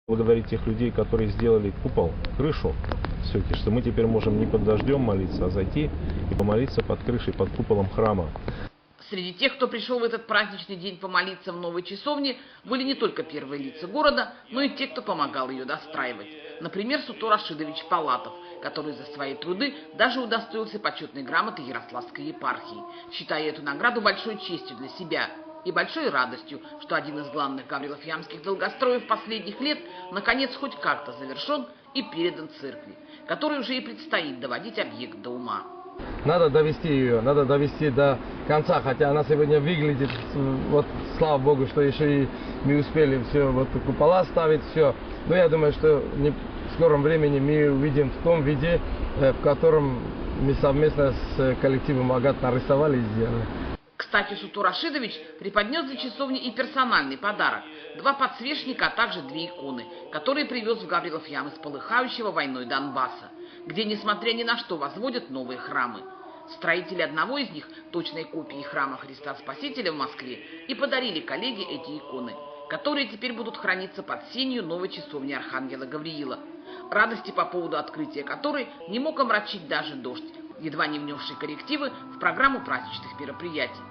Благодарить тех людей, которые сделали купол, крышу, все-таки, что мы теперь можем не под дождем молиться, а зайти и помолиться под крышей, под куполом храма. Среди тех, кто пришел в этот праздничный день помолиться в новой часовне, были не только первые лица города, но и те, кто помогал ее достраивать. Например, Сутор Рашидович Палатов, который за свои труды даже удостоился почетной грамоты Ярославской епархии, считая эту награду большой честью для себя и большой радостью, что один из главных гаврилов-ямских долгостроев последних лет наконец хоть как-то завершен и передан церкви, которой уже и предстоит доводить объект до ума. Надо довести ее, надо довести до конца, хотя она сегодня выглядит, вот слава Богу, что еще и мы успели все, вот купола ставить, все. Но я думаю, что в скором времени мы увидим в том виде, в котором мы совместно с коллективом Агат нарисовали и сделали. Кстати, Сутор Рашидович преподнес для часовни и персональный подарок – 2 подсвечника, а также 2 иконы, которые привез в Гаврилов-Ям из полыхающего войной Донбасса, где, несмотря ни на что, возводят новые храмы. Строители одного из них, точной копии храма Христа Спасителя в Москве, и подарили коллеге эти иконы, которые теперь будут храниться под сенью новой часовни Архангела Гавриила, радости по поводу открытия которой не мог омрачить даже дождь, едва не внесший коррективы в программу праздничных мероприятий.